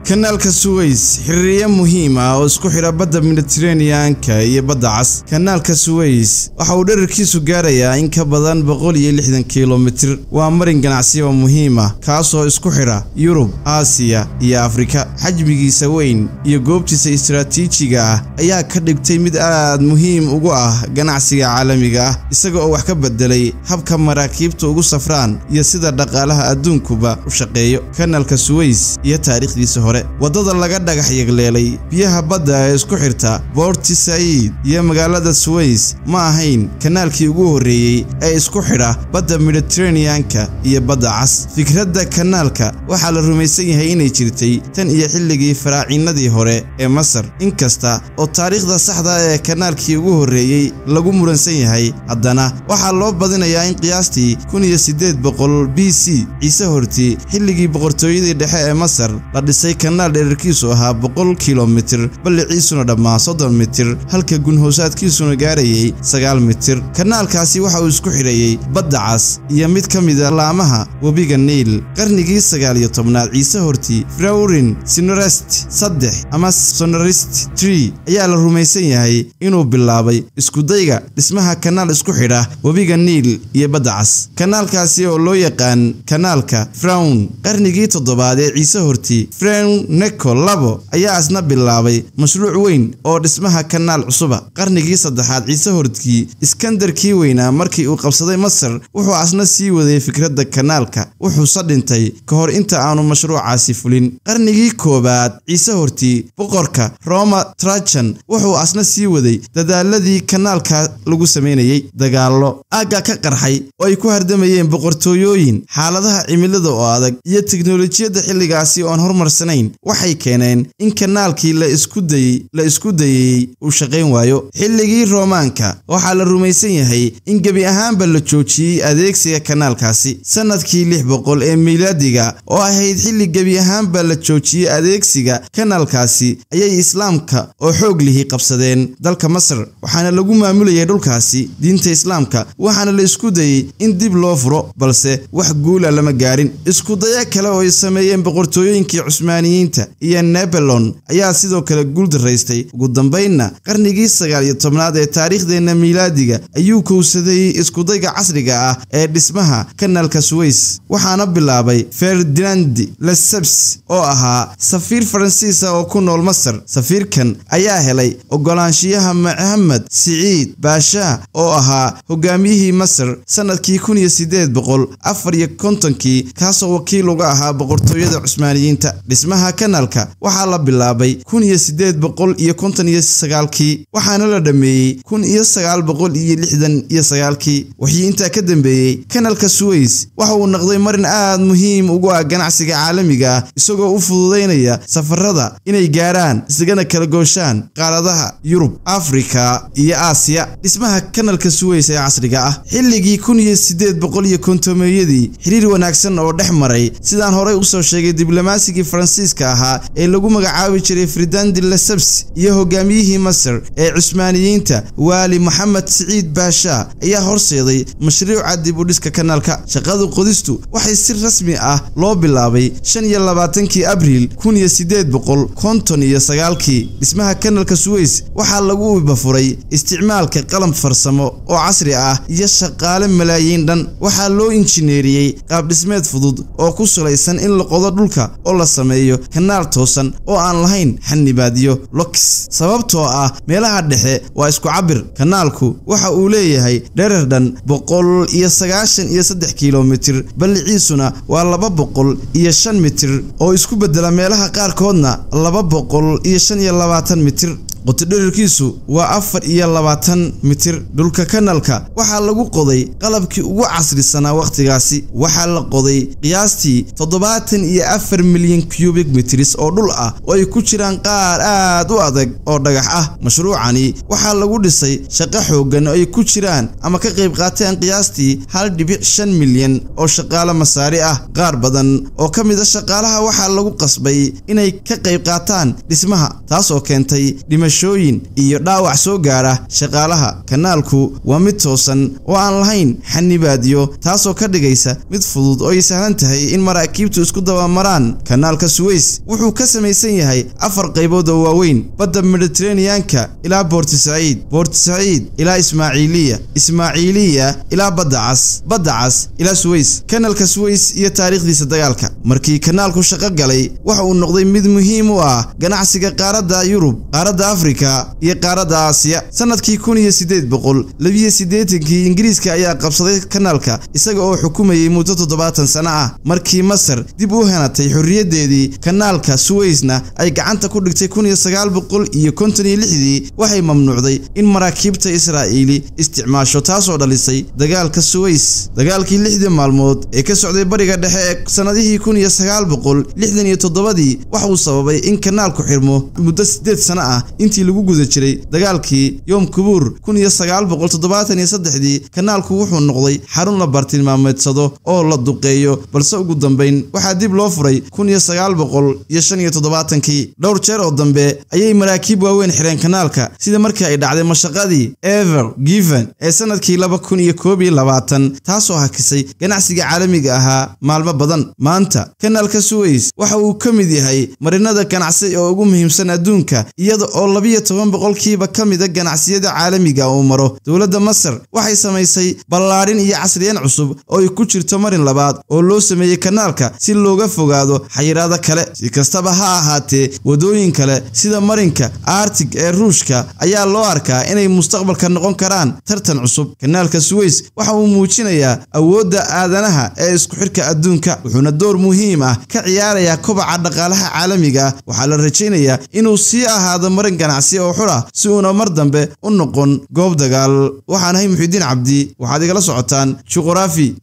kanaalka Suez xiriir muhiim ah oo isku xira badda Mediterranean-ka iyo badda Cas. kanaalka Suez waxa uu dhererkiisu gaarayaa in ka badan 160 kiiloomitir. waa marin ganacsi oo muhiim ah kaas oo isku xira Yurub, Aasiya iyo Afrika. xajmigiisa weyn iyo goobtiisa istiraatiijiga ah ayaa ka dhigtay mid aad muhiim ugu ah ganacsiga caalamiga ah, isaga oo wax ka bedelay habka maraakiibtu ugu safraan iyo sida dhaqaalaha adduunkuba u shaqeeyo. kanaalka Suez iyo taariikhdiisa hore, wadada laga dhagax yagleelay biyaha badda ee isku xirta Port Said iyo magaalada Suez ma ahayn kanaalkii ugu horeeyay ee isku xira badda Mediterranean-ka iyo badda Cas. fikradda kanaalka waxa la rumaysan yahay inay jirtay tan iyo xilligii faraacinadii hore ee Masar, inkasta oo taariikhda saxda ah ee kanaalkii ugu horeeyay lagu muransan yahay. haddana waxaa loo badinayaa in qiyaastii 1800 BC Ciise hortii xilligii boqortooyadii dhexe ee Masar la dhisay kanaal dhererkiisu ahaa 100 kiiloomitir, balliciisuna dhammaa 30 mitir, halka gunhoosaadkiisuna gaarayay 9 mitir. kanaalkaasi waxa uu isku xirayay badda Cas iyo mid ka mid ah laamaha webiga Niil. qarnigii 19aad Ciise hortii Pharaoh Senusret III ama Senusret III ayaa la rumaysan yahay inuu bilaabay isku dayga dhismaha kanaal isku xidha webiga Niil iyo badda Cas. kanaalkaasi oo loo yaqaan kanaalka Pharaoh. qarnigii 7aad ee Ciise hortii Pharaoh Necho II ayaa asna bilaabay mashruuc weyn oo dhismaha kanaal cusuba. qarnigii 3aad Ciise hortii Iskandarkii weynaa markii uu qabsaday Masar wuxuu asna sii waday fikradda kanaalka, wuxuu dhintay ka hor inta aanu mashruucaasi fulin. qarnigii 1aad Ciise hortii boqorka Roma Trajan wuxuu asna sii waday dadaaladii kanaalka lagu sameeyay. dagaallo aaga ka qarxay oo ay ku hardamayeen boqortooyooyin, xaaladaha cimilada oo adag iyo tiknoolajiyadda xilligaasi oo aan horumarsanayn waxay keeneen in kanaalkii la isku dayay uu shaqayn waayo. xilligii Roomaanka waxaa la rumaysan yahay in gebi ahaanba la joojiyay adeegsiga kanaalkaasi. sanadkii 600 ee miilaadiga oo ahayd xilli gebi ahaanba la joojiyay adeegsiga kanaalkaasi ayay Islaamka oo xoog lihi qabsadeen dalka Masar, waxaana lagu maamulayay dhulkaasi diinta Islaamka, waxaana la isku dayay in dib loo furo, balse wax guul ah lama gaarin. isku daya kale oo ay sameeyeen boqortooyinkii Cusmaaniyiinta iyo Napoleon ayaa sidoo kale guul daraystay. ugu dambeynna qarnigii 19aad ee taariikhdeena miilaadiga ayuu kowsaday isku dayga casriga ah ee dhismaha kanaalka Suez, waxaana bilaabay Ferdinand Lesseps oo ahaa safiir Faransiis ah oo ku nool Masar. safiirkan ayaa helay ogolaanshiyaha Mohammed Said Pasha oo ahaa hogaamiyihii Masar sanadkii 1854 kaasoo wakiil uga ahaa boqortooyada Cusmaaniyiinta. dhismaha kanaalka waxaa la bilaabay 1859 waxaana la dhameeyay 1969. wixii intaa ka dambeeyay kanaalka Suez waxa uu noqday marin aad muhiim ugu ah ganacsiga caalamiga ah, isagoo u fududeynaya safarada inay gaaraan isagana kala gooshaan qaaradaha Yurub, Afrika iyo Aasiya. dhismaha kanaalka Suez ee casriga ah xilligii 1850 xiriir wanaagsan oo dhex maray sidaan horey u soo sheegay diblomaasiga Faransiiska ahaa ee lagu magacaabi jiray Ferdinand Lesseps iyo hogaamiyihii Masar ee Cusmaaniyiinta Wali Mohammed Said Pasha ayaa horseeday mashruuca dib u dhiska kanaalka. shaqada qodistu waxay si rasmi ah loo bilaabay 25 Abriil 1859. dhismaha kanaalka Suez waxaa lagu bafuray isticmaalka qalab farsamo oo casri ah iyo shaqaale malaayiin dhan. waxaa loo injineeriyay qaab dhismeed fudud oo ku salaysan in la qodo dhulka oo la sameeyo kanaal toosan oo aan lahayn xanibaadyo locks, sababtoo ah meelaha dhexe waa isku cabir. kanaalku waxa uu leeyahay dherer dhan 193 kiiloomitir, balliciisuna waa 205 mitir oo isku bedela meelaha qaarkoodna 225 mitir. qotodhererkiisu waa 24 mitir. dhulka kanaalka waxaa lagu qoday qalabkii ugu casrisanaa waqtigaasi. waxaa la qoday qiyaastii 74 milyan cubic meters oo dhul ah oo ay ku jiraan qaar aad u adag oo dhagax ah. mashruucani waxaa lagu dhisay shaqo xoogan oo ay ku jiraan ama ka qayb qaateen qiyaastii 1.5 milyan oo shaqaale Masaari ah. qaar badan oo ka mid ah shaqaalaha waxaa lagu qasbay inay ka qayb qaataan dhismaha, taas oo keentay dhimasho dhimashooyin iyo dhaawac soo gaara shaqaalaha. Kanaalku waa mid toosan oo aan lahayn xanibaadyo, taasoo ka dhigaysa mid fudud oo ay sahlan tahay in maraakiibtu isku dabamaraan. Kanaalka Suez wuxuu ka samaysan yahay 4 qaybood oo waaweyn: badda Mediterranean-ka ilaa Port Said ilaa Ismaaciiliya ilaa Badda Cas ilaa Suez. Kanaalka Suez iyo taariikhdiisa dagaalka. Markii kanaalku shaqo galay, waxa uu noqday mid muhiim u ah ganacsiga qaaradda Yurub, qaaradda Afrika iyo qaaradda Aasiya. Sanadkii 1882 Ingiriiska ayaa qabsaday kanaalka isaga oo xukumayay muddo 70 sano ah. Markii Masar dib u hanatay xorriyadeedii, kanaalka Suezna ay gacanta ku dhigtay 1956 waxay mamnuucday in maraakiibta Israa'iili isticmaasho, taasoo dhalisay dagaalka Suez. Dagaalkii 60 maalmood ee ka socday bariga dhexe ee sanadihii 1967 waxa uu sababay in kanaalku xirmo muddo 8 sano ah intii lagu guda jiray dagaalkii Yom Kippur 1973. Kanaalku wuxuu noqday xarun la bartilmaameedsado oo la duqeeyo, balse ugu dambeyn waxaa dib loo furay 1975. dhowr jeer oo dambe ayay maraakiib waaweyn xireen kanaalka, sida markii ay dhacday mashaqadii Ever Given ee sanadkii 2021, taasoo hakisay ganacsiga caalamiga ahaa maalmo badan. Maanta kanaalka Suez waxa uu ka mid yahay marinada ganacsi oo ugu muhiimsan adduunka, iyada oo 12% ka mid ah ganacsiyada caalamiga uu maro. Dowladda Masar waxay samaysay ballaarin iyo casriyeyn cusub oo ay ku jirto marin labaad oo loo sameeyay kanaalka si looga fogaado xayiraado kale. Si kastaba ha ahaatee, wadooyin kale sida marinka Arctic ee Ruushka ayaa loo arkaa inay mustaqbalka noqon karaan tartan cusub. Kanaalka Suez waxa uu muujinayaa awoodda aadanaha ee isku xirka adduunka, wuxuuna door muhiim ah ka ciyaarayaa kobaca dhaqaalaha caalamiga. Waxaa la rajaynayaa inuu sii ahaado marin ganacsi oo xor ah si uuna mar dambe u noqon goob dagaal. Waxaan ahay Muxiidiin Cabdi, waxaad igala socotaan Juqraafi.